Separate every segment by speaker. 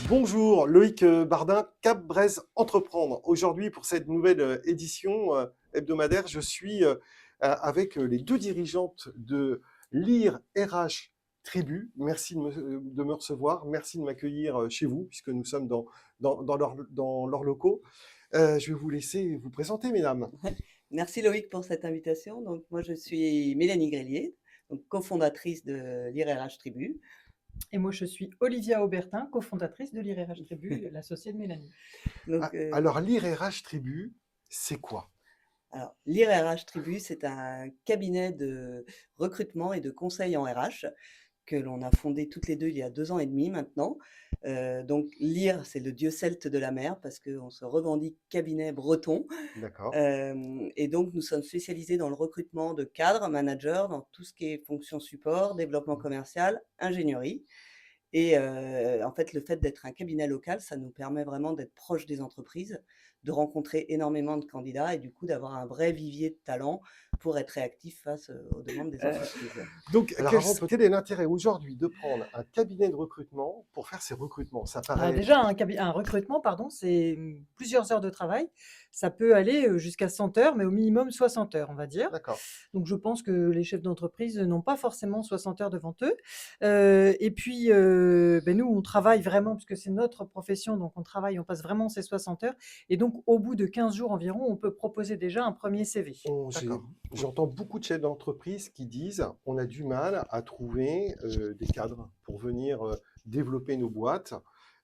Speaker 1: Bonjour, Loïc Bardin, Cap Braise Entreprendre. Aujourd'hui, pour cette nouvelle édition hebdomadaire, je suis avec les deux dirigeantes de l'IR RH Tribu. Merci de me recevoir, merci de m'accueillir chez vous, puisque nous sommes dans leurs locaux. Je vais vous laisser vous présenter, mesdames.
Speaker 2: Merci Loïc pour cette invitation. Donc moi je suis Mélanie Grélier, donc cofondatrice de l'IRRH Tribu.
Speaker 3: Et moi, je suis Olivia Aubertin, cofondatrice de l'IRRH Tribu, l'associée de Mélanie.
Speaker 2: Donc
Speaker 1: Alors, l'IR RH Tribu, c'est quoi?
Speaker 2: alors l'IRRH Tribu, c'est un cabinet de recrutement et de conseil en RH que l'on a fondé toutes les deux il y a 2 ans et demi maintenant. Donc l'IR, c'est le dieu celte de la mer parce qu'on se revendique cabinet breton.
Speaker 1: D'accord.
Speaker 2: Et donc, nous sommes spécialisés dans le recrutement de cadres, managers, dans tout ce qui est fonction support, développement commercial, ingénierie. Et en fait, le fait d'être un cabinet local, ça nous permet vraiment d'être proche des entreprises, de rencontrer énormément de candidats et du coup d'avoir un vrai vivier de talents pour être réactif face aux demandes des entreprises.
Speaker 1: Donc, alors quel est l'intérêt aujourd'hui de prendre un cabinet de recrutement pour faire ces recrutements? Ça
Speaker 3: Alors
Speaker 1: paraît...
Speaker 3: déjà, un recrutement, pardon, c'est plusieurs heures de travail. Ça peut aller jusqu'à 100 heures, mais au minimum 60 heures, on va dire.
Speaker 1: D'accord.
Speaker 3: Donc je pense que les chefs d'entreprise n'ont pas forcément 60 heures devant eux. Et puis, nous, on travaille vraiment, puisque c'est notre profession, donc on travaille, on passe vraiment ces 60 heures. Et donc, au bout de 15 jours environ, on peut proposer déjà un premier CV.
Speaker 1: D'accord. J'entends beaucoup de chefs d'entreprise qui disent on a du mal à trouver des cadres pour venir développer nos boîtes.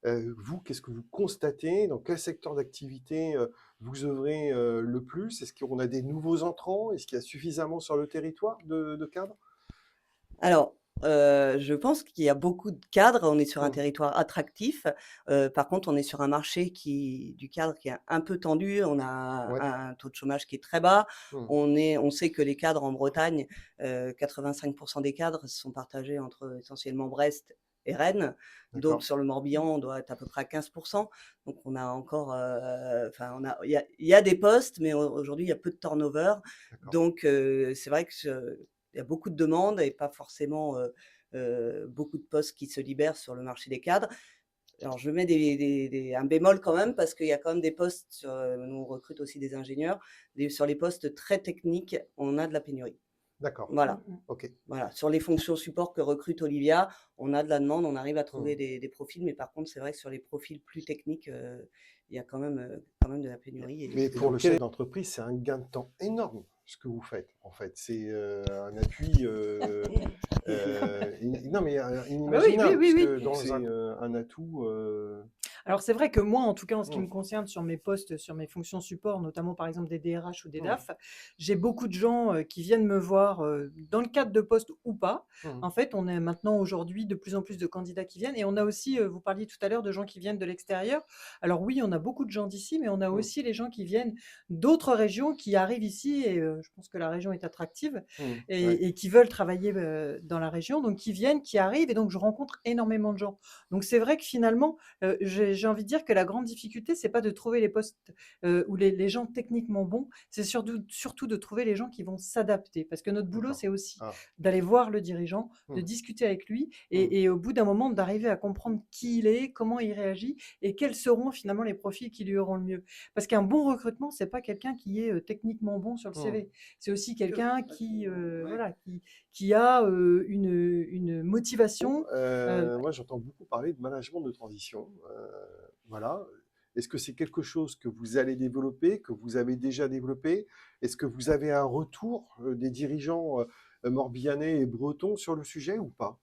Speaker 1: Vous, qu'est-ce que vous constatez? Dans quel secteur d'activité vous œuvrez le plus? Est-ce qu'on a des nouveaux entrants? Est-ce qu'il y a suffisamment sur le territoire de cadres?
Speaker 2: Alors, je pense qu'il y a beaucoup de cadres. On est sur un
Speaker 1: Hum,
Speaker 2: territoire attractif. Par contre, on est sur un marché du cadre qui est un peu tendu. On a
Speaker 1: ouais.
Speaker 2: un taux de chômage qui est très bas.
Speaker 1: Hum,
Speaker 2: On sait que les cadres en Bretagne, 85 des cadres sont partagés entre essentiellement Brest et Rennes. Donc
Speaker 1: d'accord.
Speaker 2: sur le Morbihan, on doit être à peu près à 15. Donc on a encore, enfin on a il y a des postes, mais aujourd'hui, il y a peu de turnover.
Speaker 1: D'accord.
Speaker 2: Donc c'est vrai que il y a beaucoup de demandes et pas forcément, beaucoup de postes qui se libèrent sur le marché des cadres. Alors je mets un bémol quand même parce qu'il y a quand même des postes sur, nous on recrute aussi des ingénieurs, sur les postes très techniques, on a de la pénurie.
Speaker 1: D'accord.
Speaker 2: Voilà,
Speaker 1: Ok.
Speaker 2: voilà. Sur les fonctions support que recrute Olivia, on a de la demande, on arrive à trouver
Speaker 1: Hum.
Speaker 2: des profils, mais par contre, c'est vrai que sur les profils plus techniques, il y a quand même de la pénurie
Speaker 1: Mais
Speaker 2: et
Speaker 1: pour le
Speaker 2: donc
Speaker 1: chef d'entreprise, c'est un gain de temps énorme ce que vous faites, en fait. C'est un appui non, mais
Speaker 3: Ah bah oui, oui,
Speaker 1: inimaginable,
Speaker 3: oui,
Speaker 1: puisque
Speaker 3: oui.
Speaker 1: c'est un atout.
Speaker 3: Alors c'est vrai que moi, en tout cas en ce qui me
Speaker 1: Hum,
Speaker 3: concerne sur mes postes, sur mes fonctions support, notamment par exemple des DRH ou des
Speaker 1: hum,
Speaker 3: DAF, j'ai beaucoup de gens qui viennent me voir dans le cadre de postes ou pas.
Speaker 1: hum,
Speaker 3: En fait, on est maintenant aujourd'hui de plus en plus de candidats qui viennent et on a aussi, vous parliez tout à l'heure de gens qui viennent de l'extérieur. Alors oui, on a beaucoup de gens d'ici, mais on a
Speaker 1: hum,
Speaker 3: aussi les gens qui viennent d'autres régions qui arrivent ici et je pense que la région est attractive
Speaker 1: ouais.
Speaker 3: et qui veulent travailler dans la région, donc qui viennent, qui arrivent et donc je rencontre énormément de gens. Donc c'est vrai que finalement, j'ai envie de dire que la grande difficulté, c'est pas de trouver les postes, où les gens techniquement bons, c'est surtout de trouver les gens qui vont s'adapter. Parce que notre boulot,
Speaker 1: D'accord.
Speaker 3: c'est aussi
Speaker 1: Ah,
Speaker 3: d'aller voir le dirigeant, de
Speaker 1: hum,
Speaker 3: discuter avec lui
Speaker 1: hum,
Speaker 3: et au bout d'un moment, d'arriver à comprendre qui il est, comment il réagit et quels seront finalement les profils qui lui auront le mieux. Parce qu'un bon recrutement, c'est pas quelqu'un qui est, techniquement bon sur le
Speaker 1: hum.
Speaker 3: CV. C'est aussi quelqu'un qui, voilà, qui a, une motivation,
Speaker 1: Moi, j'entends beaucoup parler de management de transition. Voilà. Est-ce que c'est quelque chose que vous allez développer, que vous avez déjà développé? Est-ce que vous avez un retour des dirigeants morbihanais et bretons sur le sujet ou pas?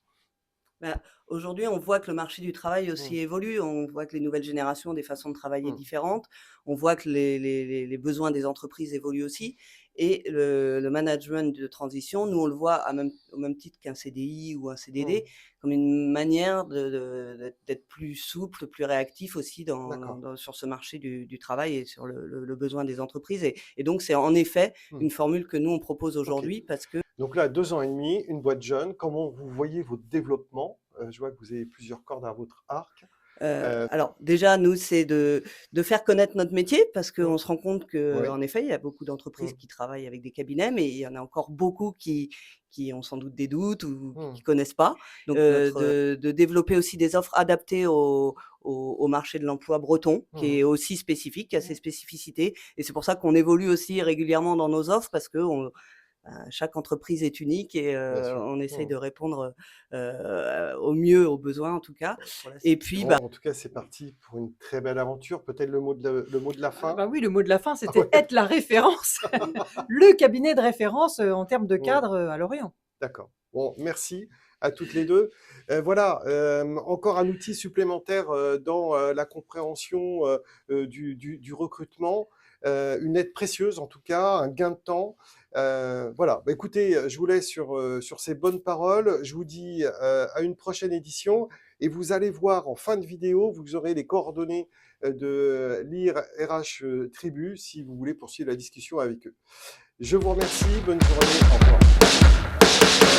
Speaker 2: bah, aujourd'hui, on voit que le marché du travail
Speaker 1: Mmh,
Speaker 2: aussi évolue. On voit que les nouvelles générations ont des façons de travailler
Speaker 1: mmh,
Speaker 2: différentes. On voit que les besoins des entreprises évoluent aussi. Et le management de transition, nous, on le voit au même titre qu'un CDI ou un
Speaker 1: mmh.
Speaker 2: CDD, comme une manière d'être plus souple, plus réactif aussi
Speaker 1: D'accord.
Speaker 2: sur ce marché du travail et sur le besoin des entreprises. Et donc, c'est en effet
Speaker 1: Mmh.
Speaker 2: une formule que nous, on propose
Speaker 1: Ok.
Speaker 2: aujourd'hui parce que
Speaker 1: Donc là, 2 ans et demi, une boîte jeune. Comment vous voyez votre développement? Je vois que vous avez plusieurs cordes à votre arc.
Speaker 2: Alors déjà, nous, c'est de faire connaître notre métier parce
Speaker 1: Mmh.
Speaker 2: qu'on se rend compte
Speaker 1: Oui.
Speaker 2: qu'en effet, il y a beaucoup d'entreprises
Speaker 1: Mmh.
Speaker 2: qui travaillent avec des cabinets, mais il y en a encore beaucoup qui ont sans doute des doutes ou
Speaker 1: Mmh.
Speaker 2: qui connaissent pas. Donc de développer aussi des offres adaptées au marché de l'emploi breton, qui
Speaker 1: Mmh.
Speaker 2: est aussi spécifique, qui a ses spécificités. Et c'est pour ça qu'on évolue aussi régulièrement dans nos offres parce que chaque entreprise est unique et
Speaker 1: Bien sûr.
Speaker 2: on essaye
Speaker 1: Mmh.
Speaker 2: de répondre au mieux aux besoins en tout cas. Et puis,
Speaker 1: Bon, en tout cas, c'est parti pour une très belle aventure. Peut-être le mot de la fin?
Speaker 3: Bah oui, le mot de la fin,
Speaker 1: Ah
Speaker 3: c'était
Speaker 1: ouais.
Speaker 3: être la référence, le cabinet de référence, en termes de
Speaker 1: Mmh.
Speaker 3: cadre, à Lorient.
Speaker 1: D'accord. Bon, merci à toutes les 2. Voilà, encore un outil supplémentaire, dans, la compréhension, du recrutement, une aide précieuse en tout cas, un gain de temps. Voilà, bah, écoutez, je vous laisse sur ces bonnes paroles. Je vous dis, à une prochaine édition et vous allez voir en fin de vidéo, vous aurez les coordonnées, de l'IR RH, Tribu si vous voulez poursuivre la discussion avec eux. Je vous remercie, bonne journée, au revoir.